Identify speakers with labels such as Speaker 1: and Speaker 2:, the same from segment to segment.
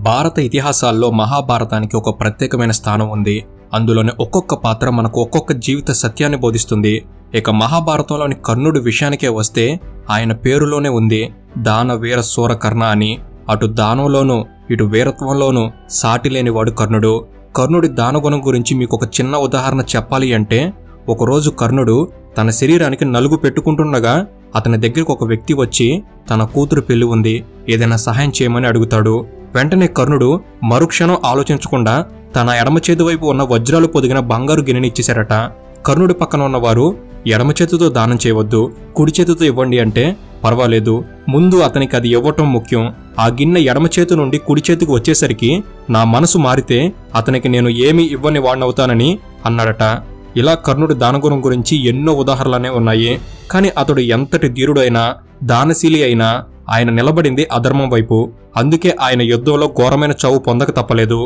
Speaker 1: భారత ఇతిహాసాల్లో మహాభారతానికి ఒక ప్రత్యేకమైన స్థానం ఉంది. అందులోని ఒక్కొక్క పాత్ర మనకు ఒక్కొక్క జీవిత సత్యాన్ని బోధిస్తుంది. ఇక మహాభారతంలోని కర్ణుడి విషయానికే వస్తే ఆయన పేరులోనే ఉంది దాన వీర శూర కర్ణ అని. అటు దానంలోనూ ఇటు వీరత్వంలోనూ సాటిలేనివాడు కర్ణుడు. కర్ణుడి దానగుణం గురించి మీకు ఒక చిన్న ఉదాహరణ చెప్పాలి అంటే, ఒకరోజు కర్ణుడు తన శరీరానికి నలుగు పెట్టుకుంటుండగా అతని దగ్గరకు ఒక వ్యక్తి వచ్చి తన కూతురు పెళ్లి ఉంది, ఏదైనా సహాయం చేయమని అడుగుతాడు. వెంటనే కర్ణుడు మరుక్షణం ఆలోచించకుండా తన ఎడమ చేతి వైపు ఉన్న వజ్రాలు పొదిగిన బంగారు గిన్నెని ఇచ్చేశారట. కర్ణుడి పక్కన ఉన్నవారు ఎడమ చేతితో దానం చేయవద్దు, కుడి చేతితో ఇవ్వండి అంటే, పర్వాలేదు, ముందు అతనికి అది ఇవ్వటం ముఖ్యం. ఆ గిన్నె ఎడమ చేతి నుండి కుడి చేతికి వచ్చేసరికి నా మనసు మారితే అతనికి నేను ఏమీ ఇవ్వని వాడినవుతానని అన్నాడట. ఇలా కర్ణుడి దానగుణం గురించి ఎన్నో ఉదాహరణలనే ఉన్నాయి. కానీ అతడు ఎంతటి ధీరుడైనా దానశీలి అయినా ఆయన నిలబడింది అధర్మం వైపు. అందుకే ఆయన యుద్ధంలో ఘోరమైన చావు పొందక తప్పలేదు.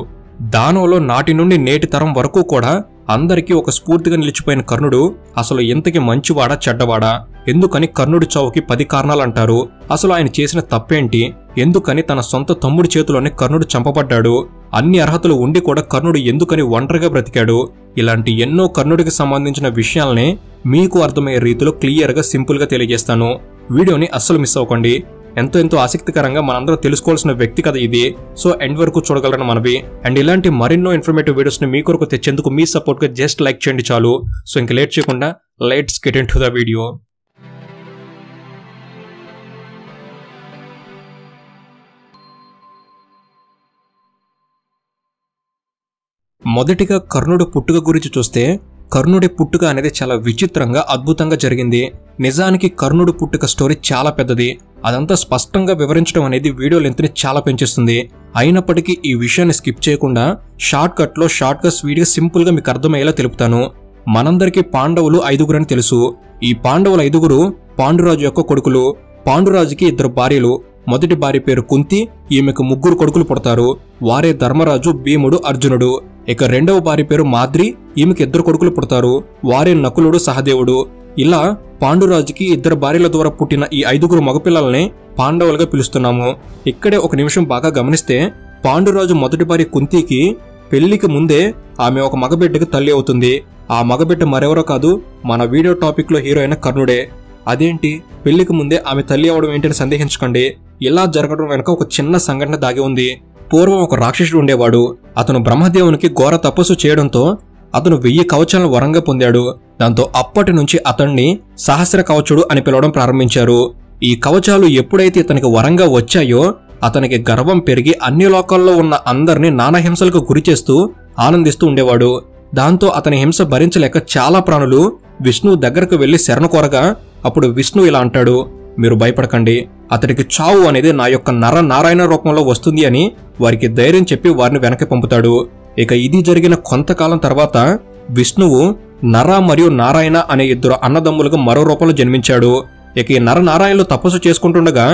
Speaker 1: దానంలో నాటి నుండి నేటి తరం వరకు కూడా అందరికీ ఒక స్ఫూర్తిగా నిలిచిపోయిన కర్ణుడు అసలు ఇంతకి మంచివాడా చెడ్డవాడా? ఎందుకని కర్ణుడి చావుకి 10 కారణాలంటారు? అసలు ఆయన చేసిన తప్పేంటి? ఎందుకని తన సొంత తమ్ముడి చేతిలోనే కర్ణుడు చంపబడ్డాడు? అన్ని అర్హతలు ఉండి కూడా కర్ణుడు ఎందుకని ఒంటరిగా బ్రతికాడు? ఇలాంటి ఎన్నో కర్ణుడికి సంబంధించిన విషయాలనే మీకు అర్థమయ్యే రీతిలో క్లియర్గా సింపుల్గా తెలియజేస్తాను. వీడియోని అస్సలు మిస్ అవ్వకండి. ఎంతో ఆసక్తికరంగా మనందరూ తెలుసుకోవాల్సిన వ్యక్తి కథ ఇది. సో ఎండ్ వరకు చూడగలరని మనవి. అండ్ ఇలాంటి మరెన్నో ఇన్ఫర్మేటివ్ వీడియోస్ని మీ కొరకు తెచ్చేందుకు మీ సపోర్ట్గా జస్ట్ లైక్ చేయండి చాలు. సో ఇంక లేట్ చేయకుండా let's get into the video. మొదటిగా కర్ణుడు పుట్టుక గురించి చూస్తే, కర్ణుడి పుట్టుక అనేది చాలా విచిత్రంగా అద్భుతంగా జరిగింది. నిజానికి కర్ణుడు పుట్టుక స్టోరీ చాలా పెద్దది. అదంతా స్పష్టంగా వివరించడం అనేది వీడియో లెంత్ని చాలా పెంచేస్తుంది. అయినప్పటికీ ఈ విషయాన్ని స్కిప్ చేయకుండా షార్ట్ గా స్వీట్గా సింపుల్గా మీకు అర్థమయ్యేలా తెలుపుతాను. మనందరికీ పాండవులు 5గురు అని తెలుసు. ఈ పాండవులు 5గురు పాండురాజు యొక్క కొడుకులు. పాండురాజుకి 2 భార్యలు. మొదటి భార్య పేరు కుంతి, ఈమెకు 3 కొడుకులు పుడతారు. వారే ధర్మరాజు, భీముడు, అర్జునుడు. ఇక రెండవ భార్య పేరు మాద్రి, ఈమెకి 2 కొడుకులు పుడతారు. వారే నకులుడు, సహదేవుడు. ఇలా పాండురాజుకి 2 భార్యల ద్వారా పుట్టిన ఈ 5గురు మగపిల్లల్ని పాండవులుగా పిలుస్తున్నాము. ఇక్కడే ఒక నిమిషం బాగా గమనిస్తే, పాండురాజు మొదటి భార్య కుంతికి పెళ్లికి ముందే ఆమె ఒక మగబిడ్డకి తల్లి అవుతుంది. ఆ మగబిడ్డ మరెవరో కాదు, మన వీడియో టాపిక్ లో హీరో అయిన కర్ణుడే. అదేంటి, పెళ్లికి ముందే ఆమె తల్లి అవడం ఏంటని సందేహించకండి. ఇలా జరగడం వెనుక ఒక చిన్న సంఘటన దాగి ఉంది. పూర్వం ఒక రాక్షసుడు ఉండేవాడు. అతను బ్రహ్మదేవునికి ఘోర తపస్సు చేయడంతో అతను 1000 కవచాలను వరంగా పొందాడు. దాంతో అప్పటి నుంచి అతన్ని సహస్ర కవచుడు అని పిలవడం ప్రారంభించారు. ఈ కవచాలు ఎప్పుడైతే ఇతనికి వరంగా వచ్చాయో అతనికి గర్వం పెరిగి అన్ని లోకాల్లో ఉన్న అందరినీ నానా హింసలకు గురిచేస్తూ ఆనందిస్తూ ఉండేవాడు. దాంతో అతని హింస భరించలేక చాలా ప్రాణులు విష్ణువు దగ్గరకు వెళ్లి శరణు కోరగా, అప్పుడు విష్ణు ఇలా అంటాడు, మీరు భయపడకండి, అతడికి చావు అనేది నా యొక్క నారాయణ రూపంలో వస్తుంది అని వారికి ధైర్యం చెప్పి వారిని వెనక్కి పంపుతాడు. ఇక ఇది జరిగిన కొంతకాలం తర్వాత విష్ణువు నర మరియు నారాయణ అనే 2 అన్నదమ్ములకు మరో రూపంలో జన్మించాడు. ఇక ఈ నరనారాయణలు తపస్సు చేసుకుంటుండగా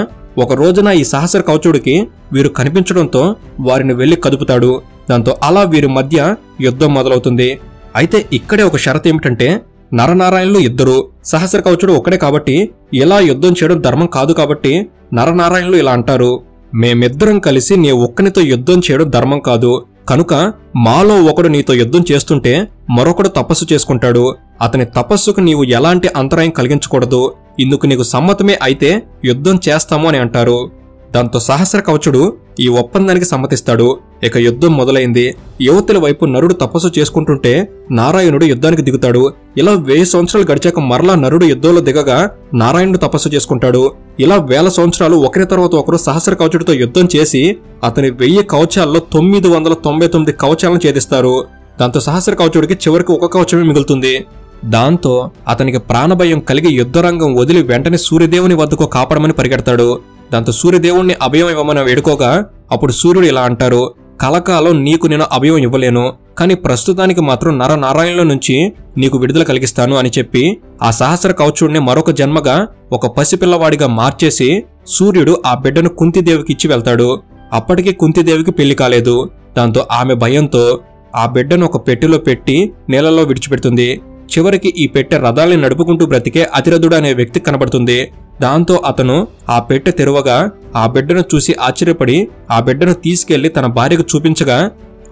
Speaker 1: ఒక రోజున ఈ సహస్ర కవచుడికి వీరు కనిపించడంతో వారిని వెళ్లి కదుపుతాడు. దాంతో అలా వీరి మధ్య యుద్ధం మొదలవుతుంది. అయితే ఇక్కడే ఒక షరతు ఏమిటంటే, నరనారాయణలు 2, సహస్ర కవచుడు ఒకడే కాబట్టి ఇలా యుద్ధం చేయడం ధర్మం కాదు. కాబట్టి నరనారాయణలు ఇలా అంటారు, మేమిద్దరం కలిసి నీ ఒక్కనితో యుద్ధం చేయడం ధర్మం కాదు. కనుక మాలో ఒకడు నీతో యుద్ధం చేస్తుంటే మరొకడు తపస్సు చేసుకుంటాడు. అతని తపస్సుకు నీవు ఎలాంటి అంతరాయం కలిగించకూడదు. ఇందుకు నీకు సమ్మతమే అయితే యుద్ధం చేస్తాము అని అంటారు. దాంతో సహస్ర కవచుడు ఈ ఒప్పందానికి సమ్మతిస్తాడు. ఇక యుద్ధం మొదలైంది. యువతుల వైపు నరుడు తపస్సు చేసుకుంటుంటే నారాయణుడు యుద్ధానికి దిగుతాడు. ఇలా 1000 సంవత్సరాలు గడిచాక మరలా నరుడు యుద్ధంలో దిగగా నారాయణుడు తపస్సు చేసుకుంటాడు. ఇలా 1000 సంవత్సరాలు ఒకరి తర్వాత ఒకరు సహస్ర కవచుడితో యుద్ధం చేసి అతని 1000 కవచాల్లో 999 కవచాలను ఛేదిస్తారు. దాంతో సహస్ర కవచుడికి చివరికి 1 కవచమే మిగులుతుంది. దాంతో అతనికి ప్రాణభయం కలిగి యుద్ధరంగం వదిలి వెంటనే సూర్యదేవుని వద్దకు కాపాడమని పరిగెడతాడు. దాంతో సూర్యదేవుణ్ణి అభయం ఇవ్వమని వేడుకోగా అప్పుడు సూర్యుడు ఇలా అంటారు, కలకాలం నీకు నేను అభయం ఇవ్వలేను, కానీ ప్రస్తుతానికి మాత్రం నరనారాయణుల నుంచి నీకు విడుదల కలిగిస్తాను అని చెప్పి ఆ సహస్ర కవచుడిని మరొక జన్మగా ఒక పసిపిల్లవాడిగా మార్చేసి సూర్యుడు ఆ బిడ్డను కుంతిదేవికి ఇచ్చి వెళ్తాడు. అప్పటికి కుంతిదేవికి పెళ్లి కాలేదు. దాంతో ఆమె భయంతో ఆ బిడ్డను ఒక పెట్టెలో పెట్టి నీళ్లలో విడిచిపెడుతుంది. చివరికి ఈ పెట్టె రథాల్ని నడుపుకుంటూ బ్రతికే అతిరథుడు అనే వ్యక్తి కనబడుతుంది. దాంతో అతను ఆ పెట్టె తెరవగా ఆ బిడ్డను చూసి ఆశ్చర్యపడి ఆ బిడ్డను తీసుకెళ్లి తన భార్యకు చూపించగా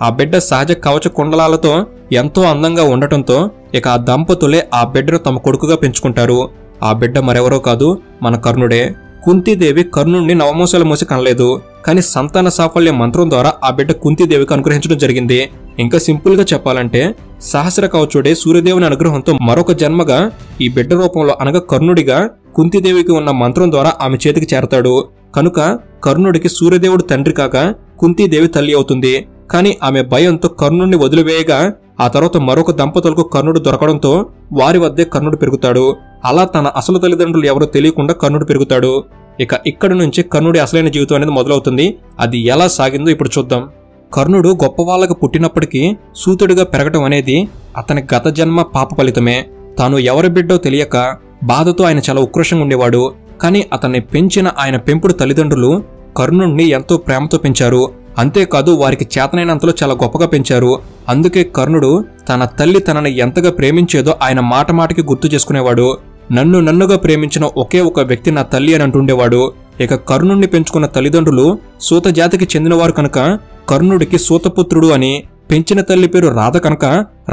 Speaker 1: ఆ బిడ్డ సహజ కవచ కుండలాలతో ఎంతో అందంగా ఉండటంతో ఇక ఆ దంపతులే ఆ బిడ్డను తమ కొడుకుగా పెంచుకుంటారు. ఆ బిడ్డ మరెవరో కాదు, మన కర్ణుడే. కుంతీదేవి కర్ణుడిని నవమోసాలు మోసి కనలేదు, కానీ సంతాన సాఫల్య మంత్రం ద్వారా ఆ బిడ్డ కుంతీదేవికి అనుగ్రహించడం జరిగింది. ఇంకా సింపుల్ గా చెప్పాలంటే సహస్ర కవచుడే సూర్యదేవుని అనుగ్రహంతో మరొక జన్మగా ఈ బిడ్డ రూపంలో అనగా కర్ణుడిగా కుంతీదేవికి ఉన్న మంత్రం ద్వారా ఆమె చేతికి చేరతాడు. కనుక కర్ణుడికి సూర్యదేవుడు తండ్రి కాక కుంతీదేవి తల్లి అవుతుంది. కానీ ఆమె భయంతో కర్ణుడిని వదిలివేయగా ఆ తర్వాత మరొక దంపతులకు కర్ణుడు దొరకడంతో వారి వద్దే కర్ణుడు పెరుగుతాడు. అలా తన అసలు తల్లిదండ్రులు ఎవరో తెలియకుండా కర్ణుడు పెరుగుతాడు. ఇక ఇక్కడి నుంచి కర్ణుడి అసలైన జీవితం అనేది మొదలవుతుంది. అది ఎలా సాగిందో ఇప్పుడు చూద్దాం. కర్ణుడు గొప్ప వాళ్ళకు పుట్టినప్పటికీ సూతుడిగా పెరగటం అనేది అతని గత జన్మ పాప ఫలితమే. తాను ఎవరి బిడ్డో తెలియక బాధతో ఆయన చాలా ఉక్రోషంగా ఉండేవాడు. కానీ అతన్ని పెంచిన ఆయన పెంపుడు తల్లిదండ్రులు కర్ణుడిని ఎంతో ప్రేమతో పెంచారు. అంతేకాదు వారికి చేతనైనంతలో చాలా గొప్పగా పెంచారు. అందుకే కర్ణుడు తన తల్లి తనని ఎంతగా ప్రేమించేదో ఆయన మాట మాటకి గుర్తు చేసుకునేవాడు. నన్నుగా ప్రేమించిన ఒకే ఒక వ్యక్తి నా తల్లి అని అంటుండేవాడు. ఇక కర్ణుడిని పెంచుకున్న తల్లిదండ్రులు సూత జాతికి చెందినవారు కనుక కర్ణుడికి సూతపుత్రుడు అని, పెంచిన తల్లి పేరు రాధ కనుక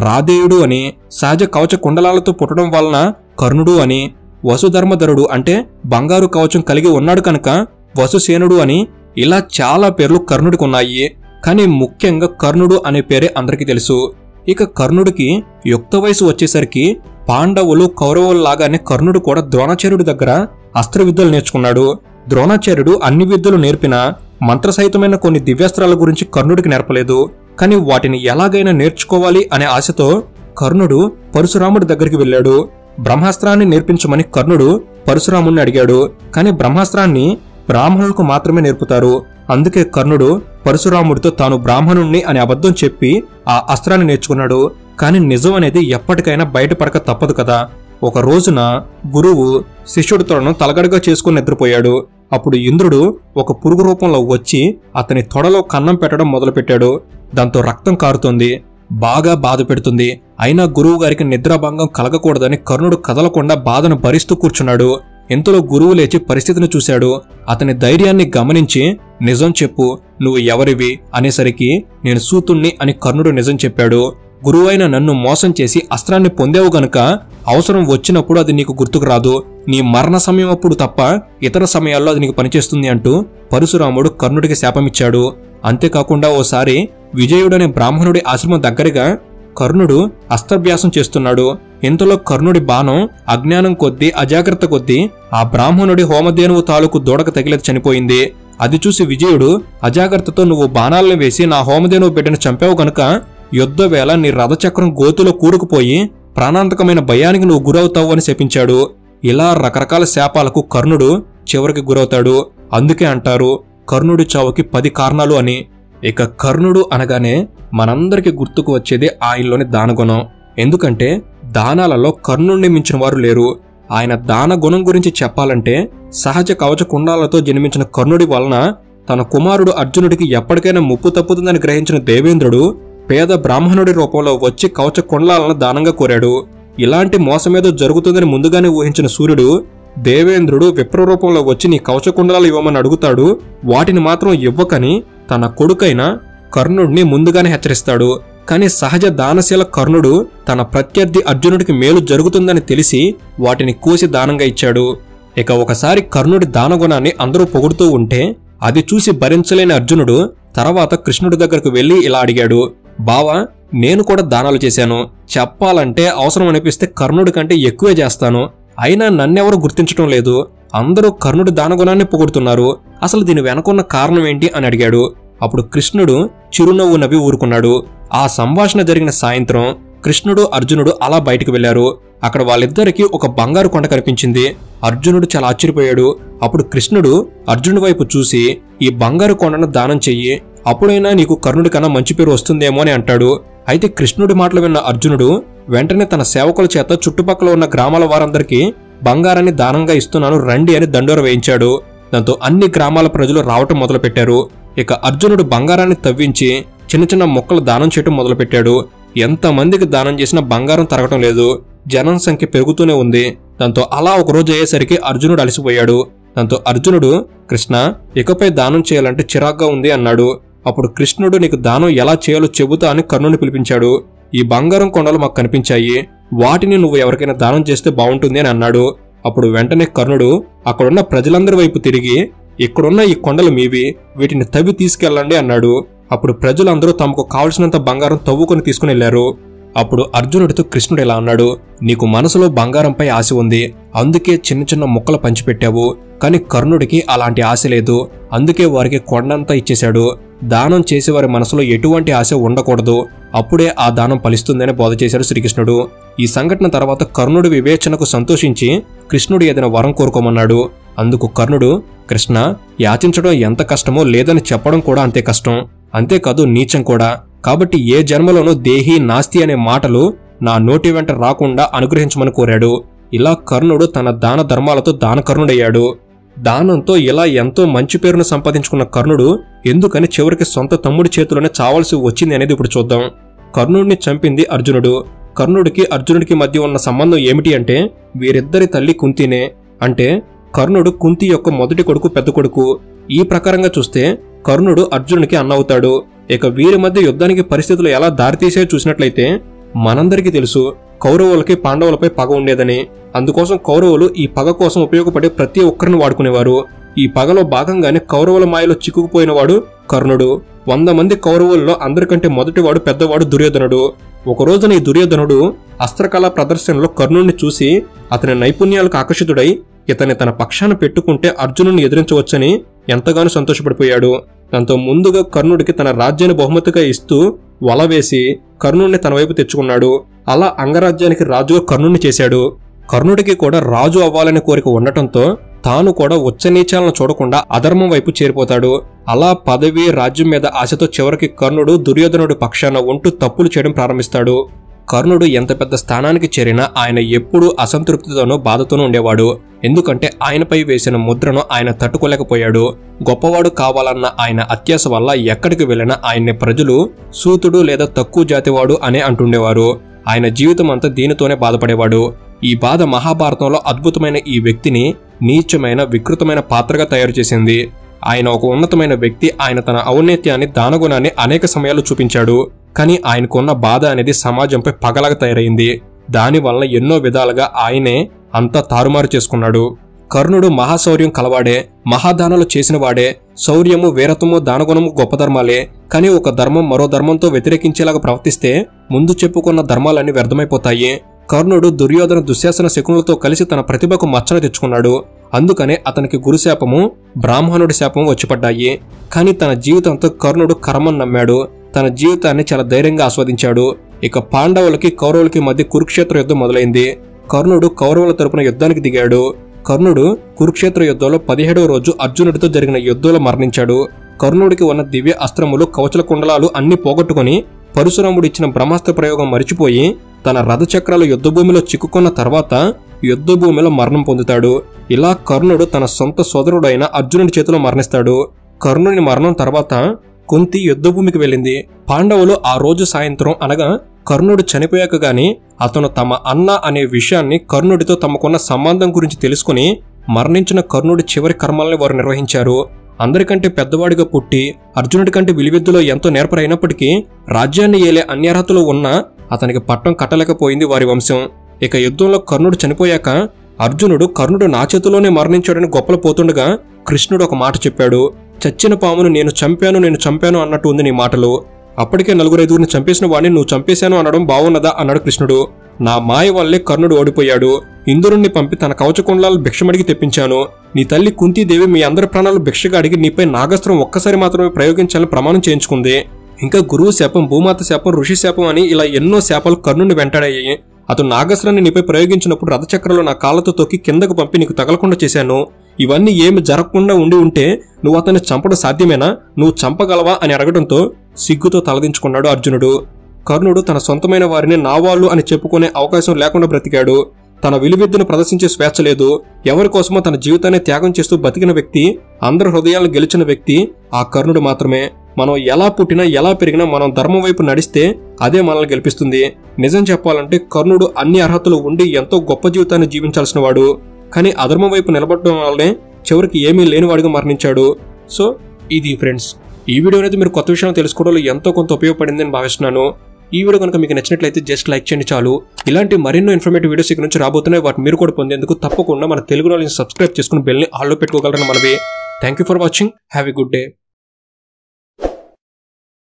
Speaker 1: రాధేయుడు అని, సహజ కవచ కుండలాలతో పుట్టడం వలన కర్ణుడు అని, వసుధర్మధరుడు అంటే బంగారు కవచం కలిగి ఉన్నాడు కనుక వసుసేనుడు అని, ఇలా చాలా పేర్లు కర్ణుడికి ఉన్నాయి. కానీ ముఖ్యంగా కర్ణుడు అనే పేరే అందరికీ తెలుసు. ఇక కర్ణుడికి యుక్త వయసు వచ్చేసరికి పాండవులు కౌరవుల్లాగానే కర్ణుడు కూడా ద్రోణాచార్యుడి దగ్గర అస్త్ర విద్యలు నేర్చుకున్నాడు. ద్రోణాచార్యుడు అన్ని విద్యలు నేర్పినా మంత్రసహితమైన కొన్ని దివ్యాస్త్రాల గురించి కర్ణుడికి నేర్పలేదు. కానీ వాటిని ఎలాగైనా నేర్చుకోవాలి అనే ఆశతో కర్ణుడు పరశురాముడి దగ్గరికి వెళ్ళాడు. బ్రహ్మాస్త్రాన్ని నేర్పించమని కర్ణుడు పరశురాముడిని అడిగాడు. కానీ బ్రహ్మాస్త్రాన్ని బ్రాహ్మణులకు మాత్రమే నేర్పుతారు. అందుకే కర్ణుడు పరశురాముడితో తాను బ్రాహ్మణుణ్ణి అని అబద్ధం చెప్పి ఆ అస్త్రాన్ని నేర్చుకున్నాడు. కానీ నిజం అనేది ఎప్పటికైనా బయటపడక తప్పదు కదా. ఒక రోజున గురువు శిష్యుడి తలగడగా చేసుకుని నిద్రపోయాడు. అప్పుడు ఇంద్రుడు ఒక పురుగు రూపంలో వచ్చి అతని తొడలో కన్నం పెట్టడం మొదలుపెట్టాడు. దాంతో రక్తం కారుతోంది. బాగా బాధ పెడుతుంది. అయినా గురువు గారికి నిద్రాభంగం కలగకూడదని కర్ణుడు కదలకుండా బాధను భరిస్తూ కూర్చున్నాడు. ఇంతలో గురువు లేచి పరిస్థితిని చూశాడు. అతని ధైర్యాన్ని గమనించి నిజం చెప్పు, నువ్వు ఎవరివి అనేసరికి నేను సూతుణ్ణి అని కర్ణుడు నిజం చెప్పాడు. గురువైన నన్ను మోసం చేసి అస్త్రాన్ని పొందేవు గనుక అవసరం వచ్చినప్పుడు అది నీకు గుర్తుకు రాదు. నీ మరణ సమయం అప్పుడు తప్ప ఇతర సమయాల్లో అది నీకు పనిచేస్తుంది అంటూ పరశురాముడు కర్ణుడికి శాపమిచ్చాడు. అంతేకాకుండా ఓసారి విజయుడనే బ్రాహ్మణుడి ఆశ్రమం దగ్గరగా కర్ణుడు అస్త్రాభ్యాసం చేస్తున్నాడు. ఇంతలో కర్ణుడి బాణం అజ్ఞానం కొద్దీ అజాగ్రత్త కొద్దీ ఆ బ్రాహ్మణుడి హోమధేనువు తాలూకు దూడకు తగిలి చనిపోయింది. అది చూసి విజయుడు అజాగ్రత్తతో నువ్వు బాణాలను వేసి నా హోమధేనువు బిడ్డను చంపావు గనుక యుద్ధ వేళ నీ రథచక్రం గోతులో కూరుకుపోయి ప్రాణాంతకమైన భయానికి నువ్వు గురవుతావు అని శపించాడు. ఇలా రకరకాల శాపాలకు కర్ణుడు చివరికి గురవుతాడు. అందుకే అంటారు కర్ణుడి చావుకి 10 కారణాలు అని. ఇక కర్ణుడు అనగానే మనందరికి గుర్తుకు వచ్చేది ఆయనలోని దానగుణం. ఎందుకంటే దానాలలో కర్ణుడిని మించిన వారు లేరు. ఆయన దాన గుణం గురించి చెప్పాలంటే సహజ కవచ కుండాలతో జన్మించిన కర్ణుడి వలన తన కుమారుడు అర్జునుడికి ఎప్పటికైనా ముప్పు తప్పుతుందని గ్రహించిన దేవేంద్రుడు పేద బ్రాహ్మణుడి రూపంలో వచ్చి కవచ కుండలాలను దానంగా కోరాడు. ఇలాంటి మోసమేదో జరుగుతుందని ముందుగానే ఊహించిన సూర్యుడు దేవేంద్రుడు విప్ర రూపంలో వచ్చి నీ కవచ కుండలాలు ఇవ్వమని అడుగుతాడు. వాటిని మాత్రం ఇవ్వకని తన కొడుకైన కర్ణుడిని ముందుగానే హెచ్చరిస్తాడు. కానీ సహజ దానశీల కర్ణుడు తన ప్రత్యర్థి అర్జునుడికి మేలు జరుగుతుందని తెలిసి వాటిని కోసి దానంగా ఇచ్చాడు. ఇక ఒకసారి కర్ణుడి దానగుణాన్ని అందరూ పొగుడుతూ ఉంటే అది చూసి భరించలేని అర్జునుడు తర్వాత కృష్ణుడి దగ్గరకు వెళ్లి ఇలా అడిగాడు, బావా నేను కూడా దానాలు చేశాను. చెప్పాలంటే అవసరం అనిపిస్తే కర్ణుడి కంటే ఎక్కువే చేస్తాను. అయినా నన్నెవరూ గుర్తించడం లేదు. అందరూ కర్ణుడి దానగుణాన్ని పొగుడుతున్నారు. అసలు దీని వెనకున్న కారణం ఏంటి అని అడిగాడు. అప్పుడు కృష్ణుడు చిరునవ్వు నవ్వి ఊరుకున్నాడు. ఆ సంభాషణ జరిగిన సాయంత్రం కృష్ణుడు అర్జునుడు అలా బయటికి వెళ్లారు. అక్కడ వాళ్ళిద్దరికీ ఒక బంగారు కొండ కనిపించింది. అర్జునుడు చాలా ఆశ్చర్యపోయాడు. అప్పుడు కృష్ణుడు అర్జునుడి వైపు చూసి ఈ బంగారు కొండను దానం చెయ్యి, అప్పుడైనా నీకు కర్ణుడి కన్నా మంచి పేరు వస్తుందేమో అని అంటాడు. అయితే కృష్ణుడి మాటలు విన్న అర్జునుడు వెంటనే తన సేవకుల చేత చుట్టుపక్కల ఉన్న గ్రామాల వారందరికీ బంగారాన్ని దానంగా ఇస్తున్నాను రండి అని దండోర వేయించాడు. దాంతో అన్ని గ్రామాల ప్రజలు రావటం మొదలుపెట్టారు. ఇక అర్జునుడు బంగారాన్ని తవ్వించి చిన్న చిన్న మొక్కలు దానం చేయటం మొదలుపెట్టాడు. ఎంతమందికి దానం చేసినా బంగారం తరగటం లేదు. జనం సంఖ్య పెరుగుతూనే ఉంది. దాంతో అలా ఒకరోజు అయ్యేసరికి అర్జునుడు అలసిపోయాడు. దాంతో అర్జునుడు, కృష్ణ ఇకపై దానం చేయాలంటే చిరాగ్గా ఉంది అన్నాడు. అప్పుడు కృష్ణుడు, నీకు దానం ఎలా చేయాలో చెబుతా అని కర్ణుని పిలిపించాడు. ఈ బంగారం కొండలు మాకు కనిపించాయి, వాటిని నువ్వు ఎవరికైనా దానం చేస్తే బాగుంటుంది అని అన్నాడు. అప్పుడు వెంటనే కర్ణుడు అక్కడున్న ప్రజలందరి వైపు తిరిగి, ఇక్కడున్న ఈ కొండలు మీవి, వీటిని తవ్వి తీసుకెళ్ళండి అన్నాడు. అప్పుడు ప్రజలందరూ తమకు కావలసినంత బంగారం తవ్వుకొని తీసుకుని వెళ్లారు. అప్పుడు అర్జునుడితో కృష్ణుడు ఇలా అన్నాడు, నీకు మనసులో బంగారంపై ఆశ ఉంది, అందుకే చిన్న చిన్న ముక్కలు పంచిపెట్టావు. కానీ కర్ణుడికి అలాంటి ఆశ లేదు, అందుకే వారికి కొండంతా ఇచ్చేశాడు. దానం చేసేవారి మనసులో ఎటువంటి ఆశ ఉండకూడదు, అప్పుడే ఆ దానం ఫలిస్తుందని బోధ చేశాడు శ్రీకృష్ణుడు. ఈ సంఘటన తర్వాత కర్ణుడి వివేచనకు సంతోషించి కృష్ణుడు ఏదైనా వరం కోరుకోమన్నాడు. అందుకు కర్ణుడు, కృష్ణ యాచించడం ఎంత కష్టమో లేదని చెప్పడం కూడా అంతే కష్టం, అంతేకాదు నీచం కూడా. కాబట్టి ఏ జన్మలోనూ దేహి నాస్తి అనే మాటలు నా నోటి వెంట రాకుండా అనుగ్రహించమని కోరాడు. ఇలా కర్ణుడు తన దాన ధర్మాలతో దానకర్ణుడయ్యాడు. దానంతో ఇలా ఎంతో మంచి పేరును సంపాదించుకున్న కర్ణుడు ఎందుకని చివరికి సొంత తమ్ముడి చేతిలోనే చావాల్సి వచ్చింది అనేది ఇప్పుడు చూద్దాం. కర్ణుడిని చంపింది అర్జునుడు. కర్ణుడికి అర్జునుడికి మధ్య ఉన్న సంబంధం ఏమిటి అంటే, వీరిద్దరి తల్లి కుంతినే. అంటే కర్ణుడు కుంతి యొక్క మొదటి కొడుకు, పెద్ద కొడుకు. ఈ ప్రకారంగా చూస్తే కర్ణుడు అర్జునుడికి అన్న అవుతాడు. ఇక వీరి మధ్య యుద్ధానికి పరిస్థితులు ఎలా దారితీసే చూసినట్లయితే, మనందరికీ తెలుసు కౌరవులకి పాండవులపై పగ ఉండేదని. అందుకోసం కౌరవులు ఈ పగ కోసం ఉపయోగపడే ప్రతి ఒక్కరిని వాడుకునేవారు. ఈ పగలో భాగంగానే కౌరవుల మాయలో చిక్కుకుపోయినవాడు కర్ణుడు. 100 మంది కౌరవుల్లో అందరికంటే మొదటివాడు పెద్దవాడు దుర్యోధనుడు. ఒక రోజున ఈ దుర్యోధనుడు అస్త్రకళా ప్రదర్శనలో కర్ణుడిని చూసి అతని నైపుణ్యాలకు ఆకర్షితుడై ఇతన్ని తన పక్షాన పెట్టుకుంటే అర్జునుడిని ఎదిరించవచ్చని ఎంతగానో సంతోషపడిపోయాడు. దాంతో ముందుగా కర్ణుడికి తన రాజ్యాన్ని బహుమతిగా ఇస్తూ వల వేసి కర్ణుడిని తన వైపు తెచ్చుకున్నాడు. అలా అంగరాజ్యానికి రాజుగా కర్ణుడిని చేశాడు. కర్ణుడికి కూడా రాజు అవ్వాలనే కోరిక ఉండటంతో తాను కూడా ఉచ్చనీచాలను చూడకుండా అధర్మం వైపు చేరిపోతాడు. అలా పదవి, రాజ్యం మీద ఆశతో చివరికి కర్ణుడు దుర్యోధనుడి పక్షాన ఉంటూ తప్పులు చేయడం ప్రారంభిస్తాడు. కర్ణుడు ఎంత పెద్ద స్థానానికి చేరినా ఆయన ఎప్పుడూ అసంతృప్తితోనూ బాధతోనూ ఉండేవాడు. ఎందుకంటే ఆయనపై వేసిన ముద్రను ఆయన తట్టుకోలేకపోయాడు. గొప్పవాడు కావాలన్న ఆయన అత్యాశ వల్ల ఎక్కడికి వెళ్ళినా ఆయన్ని ప్రజలు సూతుడు లేదా తక్కువ జాతివాడు అనే అంటుండేవారు. ఆయన జీవితం అంతా దీనితోనే బాధపడేవాడు. ఈ బాధ మహాభారతంలో అద్భుతమైన ఈ వ్యక్తిని నీచమైన, వికృతమైన పాత్రగా తయారు చేసింది. ఆయన ఒక ఉన్నతమైన వ్యక్తి. ఆయన తన ఔన్నత్యాన్ని, దానగుణాన్ని అనేక సమయాలు చూపించాడు. కానీ ఆయనకున్న బాధ అనేది సమాజంపై పగలాగా తయారైంది. దానివల్ల ఎన్నో విధాలుగా ఆయనే అంతా తారుమారు చేసుకున్నాడు. కర్ణుడు మహాశౌర్యం కలవాడే, మహాదానాలు చేసినవాడే. శౌర్యము, వీరత్వము, దానగుణము గొప్ప ధర్మాలే. కానీ ఒక ధర్మం మరో ధర్మంతో వ్యతిరేకించేలాగా ప్రవర్తిస్తే ముందు చెప్పుకున్న ధర్మాలన్నీ వ్యర్థమైపోతాయి. కర్ణుడు దుర్యోధన, దుశ్శాసన, శకునులతో కలిసి తన ప్రతిభకు మచ్చను తెచ్చుకున్నాడు. అందుకనే అతనికి గురుశాపము, బ్రాహ్మణుడి శాపము వచ్చిపడ్డాయి. కానీ తన జీవితంతో కర్ణుడు కర్మను నమ్మాడు. తన జీవితాన్ని చాలా ధైర్యంగా ఆస్వాదించాడు. ఇక పాండవులకి, కౌరవులకి మధ్య కురుక్షేత్ర యుద్ధం మొదలైంది. కర్ణుడు కౌరవుల తరపున యుద్ధానికి దిగాడు. కర్ణుడు కురుక్షేత్ర యుద్ధంలో 17వ రోజు అర్జునుడితో జరిగిన యుద్ధంలో మరణించాడు. కర్ణుడికి ఉన్న దివ్య అస్త్రములు, కవచల కుండలాలు అన్ని పోగొట్టుకుని పరశురాముడు ఇచ్చిన బ్రహ్మాస్త్ర ప్రయోగం మరిచిపోయి తన రథచక్రాలు యుద్ధభూమిలో చిక్కుకున్న తర్వాత యుద్ధభూమిలో మరణం పొందుతాడు. ఇలా కర్ణుడు తన సొంత సోదరుడైన అర్జునుడి చేతిలో మరణిస్తాడు. కర్ణుని మరణం తర్వాత కుంతి యుద్ధభూమికి వెళ్ళింది. పాండవులు ఆ రోజు సాయంత్రం అనగా కర్ణుడు చనిపోయాక గాని అతను తమ అన్న అనే విషయాన్ని, కర్ణుడితో తమకున్న సంబంధం గురించి తెలుసుకుని మరణించిన కర్ణుడి చివరి కర్మల్ని వారు నిర్వహించారు. అందరికంటే పెద్దవాడిగా పుట్టి అర్జునుడి కంటే విలువిద్యలో ఎంతో నేర్పరైనప్పటికీ రాజ్యాన్ని ఏలే అన్యార్హతలు ఉన్నా అతనికి పట్టం కట్టలేకపోయింది వారి వంశం. ఇక యుద్ధంలో కర్ణుడు చనిపోయాక అర్జునుడు కర్ణుడు నా చేతిలోనే మరణించాడని గొప్పలు పోతుండగా కృష్ణుడు ఒక మాట చెప్పాడు. చచ్చిన పామును నేను చంపాను అన్నట్టు ఉంది నీ మాటలు. అప్పటికే 4-5 చంపేసిన వాడిని నువ్వు చంపేశాను అనడం బాగున్నదా అన్నాడు కృష్ణుడు. నా మాయ వల్లే కర్ణుడు ఓడిపోయాడు. ఇంద్రుణ్ణి పంపి తన కవచకుండలాలు భిక్షమడిగి తెప్పించాను. నీ తల్లి కుంతీదేవి మీ అందరి ప్రాణాలు భిక్షగా అడిగి నీపై నాగస్త్రం ఒక్కసారి మాత్రమే ప్రయోగించాలని ప్రమాణం చేయించుకుంది. ఇంకా గురువు శాపం, భూమాత శాపం, ఋషి శాపం అని ఇలా ఎన్నో శాపాలు కర్ణుడిని వెంటాడాయి. అతను నాగస్త్రాన్ని నీపై ప్రయోగించినప్పుడు రథచక్రంలో నా కాళ్లతో తొక్కి కిందకు పంపి నీకు తగలకుండా చేశాను. ఇవన్నీ ఏమి జరగకుండా ఉంటే నువ్వు అతన్ని చంపడం సాధ్యమేనా? నువ్వు చంపగలవా అని అడగడంతో సిగ్గుతో తలదించుకున్నాడు అర్జునుడు. కర్ణుడు తన సొంతమైన వారిని నా వాళ్ళు అని చెప్పుకునే అవకాశం లేకుండా బ్రతికాడు. తన విలువిద్యను ప్రదర్శించే స్వేచ్ఛ లేదు. ఎవరి కోసమో తన జీవితాన్ని త్యాగం చేస్తూ బతికిన వ్యక్తి, అందరి హృదయాలను గెలిచిన వ్యక్తి ఆ కర్ణుడు మాత్రమే. మనం ఎలా పుట్టినా, ఎలా పెరిగినా మనం ధర్మం వైపు నడిస్తే అదే మనల్ని గెలిపిస్తుంది. నిజం చెప్పాలంటే కర్ణుడు అన్ని అర్హతలు ఉండి ఎంతో గొప్ప జీవితాన్ని జీవించాల్సిన వాడు. కానీ అధర్మం వైపు నిలబడడం వల్లనే చివరికి ఏమీ లేనివాడిగా మరణించాడు. సో ఇది ఫ్రెండ్స్, ఈ వీడియో అనేది మీరు కొత్త విషయాలు తెలుసుకోవడంలో ఎంతో కొంత ఉపయోగపడింది అని భావిస్తున్నాను. ఈ వీడియో కనుక మీకు నచ్చినట్లయితే జస్ట్ లైక్ చేయండి చాలు. ఇలాంటి మరెన్నో ఇన్ఫర్మేటివ్ వీడియోస్ ఇక్కడ నుంచి రాబోతున్నాయి. వాటి మీరు కూడా పొందేందుకు తప్పకుండా మన తెలుగు నాలెడ్జ్ సబ్స్క్రైబ్ చేసుకుని బెల్ని ఆల్లో పెట్టుకోగలరని మనవి. Thank you for watching. Have a good day.